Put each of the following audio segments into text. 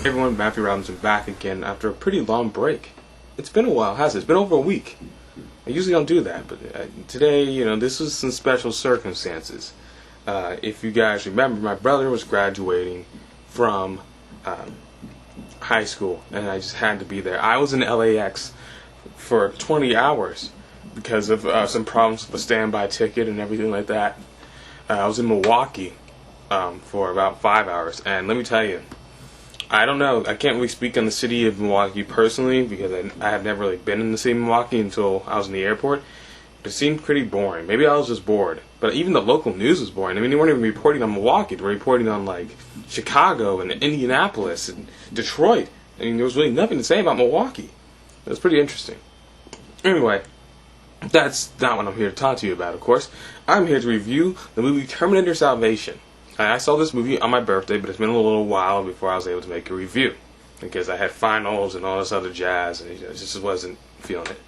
Everyone, Matthew Robinson back again after a pretty long break. It's been a while, hasn't it? It's been over a week. I usually don't do that, but today, this was some special circumstances. If you guys remember, my brother was graduating from high school, and I just had to be there. I was in LAX for 20 hours because of some problems with the standby ticket and everything like that. I was in Milwaukee for about 5 hours, and let me tell you, I don't know, I can't really speak on the city of Milwaukee personally because I have never really been in the city of Milwaukee until I was in the airport. But it seemed pretty boring. Maybe I was just bored. But even the local news was boring. I mean, they weren't even reporting on Milwaukee. They were reporting on, like, Chicago and Indianapolis and Detroit. I mean, there was really nothing to say about Milwaukee. It was pretty interesting. Anyway, that's not what I'm here to talk to you about, of course. I'm here to review the movie Terminator Salvation. I saw this movie on my birthday, but it's been a little while before I was able to make a review because I had finals and all this other jazz, and I just wasn't feeling it.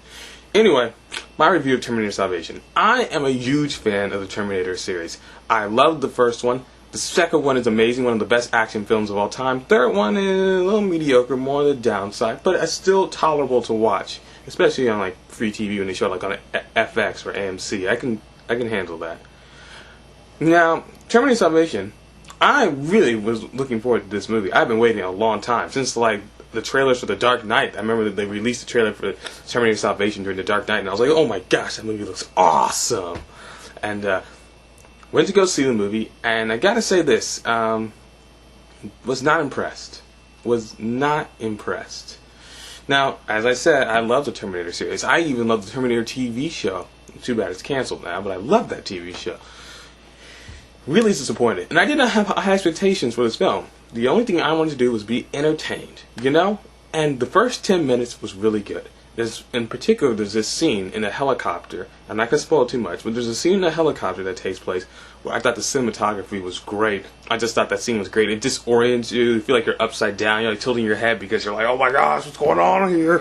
Anyway, my review of Terminator Salvation. I am a huge fan of the Terminator series. I loved the first one. The second one is amazing, one of the best action films of all time. Third one is a little mediocre, more on the downside, but it's still tolerable to watch, especially on like free TV when they show it like on FX or AMC. I can handle that. Now, Terminator Salvation, I really was looking forward to this movie. I've been waiting a long time, since like the trailers for The Dark Knight. I remember that they released the trailer for Terminator Salvation during The Dark Knight, and I was like, oh my gosh, that movie looks awesome! And went to go see the movie, and I gotta say this, was not impressed. Was not impressed. Now, as I said, I love the Terminator series. I even love the Terminator TV show. Too bad it's canceled now, but I love that TV show. Really disappointed. And I did not have high expectations for this film. The only thing I wanted to do was be entertained, And the first 10 minutes was really good. In particular, there's this scene in a helicopter. I'm not going to spoil too much, but there's a scene in a helicopter that takes place where I thought the cinematography was great. I just thought that scene was great. It disorients you. You feel like you're upside down. You're like tilting your head because you're like, oh my gosh, what's going on here?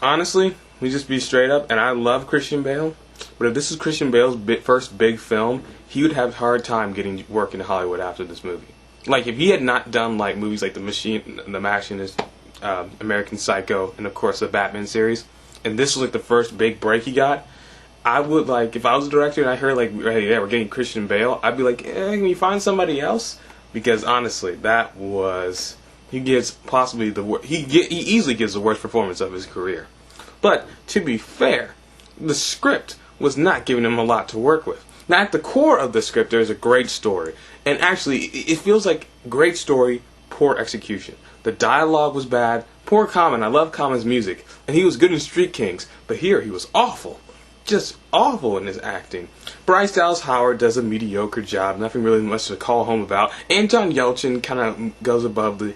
Honestly, let me just be straight up, and I love Christian Bale. But if this is Christian Bale's first big film, he would have a hard time getting work in Hollywood after this movie. Like, if he had not done, like, movies like The Machinist, American Psycho, and, of course, the Batman series, and this was, like, the first big break he got, I would, like, if I was a director and I heard, like, hey, yeah, we're getting Christian Bale, I'd be like, can you find somebody else? Because, honestly, that was... He gets possibly the worst... He easily gives the worst performance of his career. But, to be fair, the script was not giving him a lot to work with. Now, at the core of the script, there is a great story. And actually, it feels like great story, poor execution. The dialogue was bad, poor Common. I love Common's music. And he was good in Street Kings. But here, he was awful. Just awful in his acting. Bryce Dallas Howard does a mediocre job. Nothing really much to call home about. Anton Yelchin kind of goes above the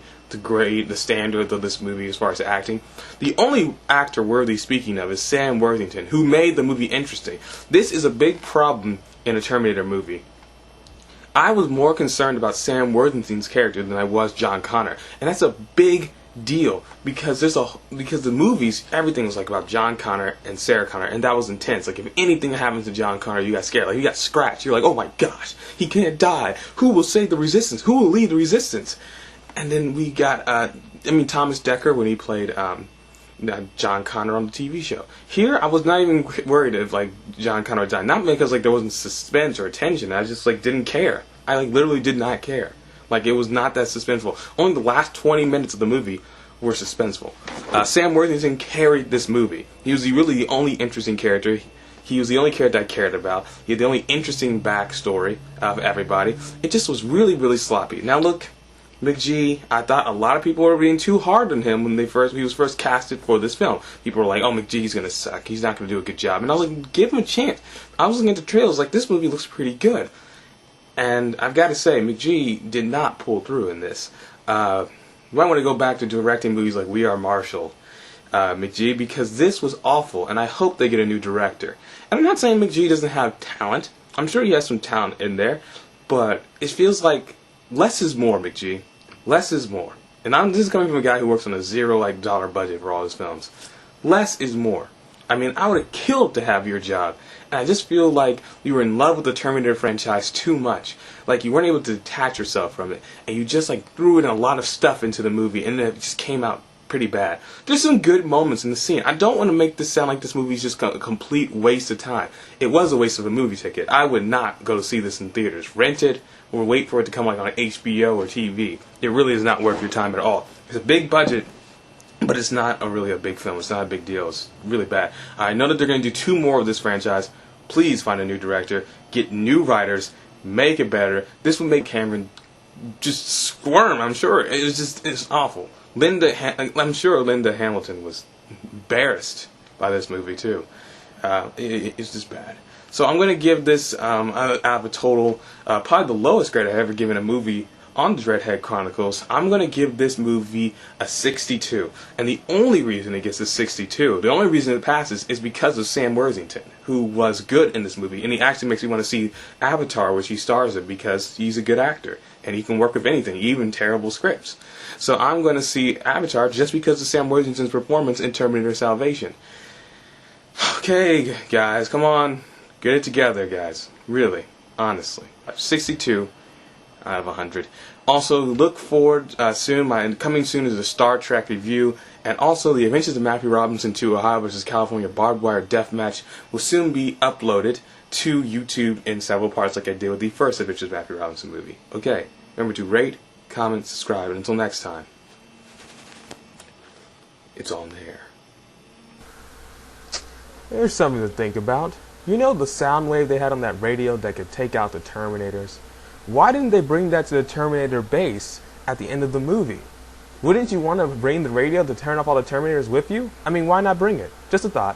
standard of this movie as far as acting. The only actor worthy speaking of is Sam Worthington, who made the movie interesting. This is a big problem in a Terminator movie. I was more concerned about Sam Worthington's character than I was John Connor, and that's a big deal because the movies, everything was like about John Connor and Sarah Connor, and that was intense. Like, if anything happens to John Connor, you got scared. Like, you got scratched. You're like, oh my gosh, he can't die. Who will save the Resistance? Who will lead the Resistance? And then we got, Thomas Dekker when he played John Connor on the TV show. Here, I was not even worried if, like, John Connor died. Not because, like, there wasn't suspense or tension. I just, like, didn't care. I, like, literally did not care. Like, it was not that suspenseful. Only the last 20 minutes of the movie were suspenseful. Sam Worthington carried this movie. He was really the only interesting character. He was the only character I cared about. He had the only interesting backstory of everybody. It just was really, really sloppy. Now, look... McG, I thought a lot of people were being too hard on him when he was first casted for this film. People were like, oh, McGee's gonna suck. He's not gonna do a good job. And I was like, give him a chance. I was looking at the trailers like, this movie looks pretty good. And I've got to say, McG did not pull through in this. You might want to go back to directing movies like We Are Marshall, McG, because this was awful, and I hope they get a new director. And I'm not saying McG doesn't have talent. I'm sure he has some talent in there, but it feels like less is more, McG. Less is more. And this is coming from a guy who works on a $0 budget for all his films. Less is more. I mean, I would have killed to have your job And I just feel like you were in love with the Terminator franchise too much. Like you weren't able to detach yourself from it, and you just like threw in a lot of stuff into the movie, and it just came out pretty bad. There's some good moments in the scene. I don't want to make this sound like this movie is just a complete waste of time. It was a waste of a movie ticket. I would not go see this in theaters. Rent it or wait for it to come like on HBO or TV. It really is not worth your time at all. It's a big budget, but it's not really a big film. It's not a big deal. It's really bad. I know that they're going to do 2 more of this franchise. Please find a new director. Get new writers. Make it better. This would make Cameron just squirm, I'm sure. It's awful. I'm sure Linda Hamilton was embarrassed by this movie too. It's just bad. So I'm going to give this out of a total, probably the lowest grade I've ever given a movie on the Dreadhead Chronicles. I'm going to give this movie a 62. And the only reason it gets a 62, the only reason it passes, is because of Sam Worthington, who was good in this movie. And he actually makes me want to see Avatar, which he stars in, because he's a good actor. And he can work with anything, even terrible scripts. So I'm going to see Avatar just because of Sam Worthington's performance in Terminator Salvation. Okay, guys, come on. Get it together, guys. Really, honestly. 62 out of 100. Also, look forward soon. Coming soon is a Star Trek review, and also the Adventures of Matthew Robinson 2 Ohio vs. California Barbed Wire Deathmatch will soon be uploaded to YouTube in several parts, like I did with the first Adventures of Matthew Robinson movie. Okay, remember to rate, comment, subscribe, and until next time, it's on there. There's something to think about. You know the sound wave they had on that radio that could take out the Terminators? Why didn't they bring that to the Terminator base at the end of the movie? Wouldn't you want to bring the radio to turn off all the Terminators with you? I mean, why not bring it? Just a thought.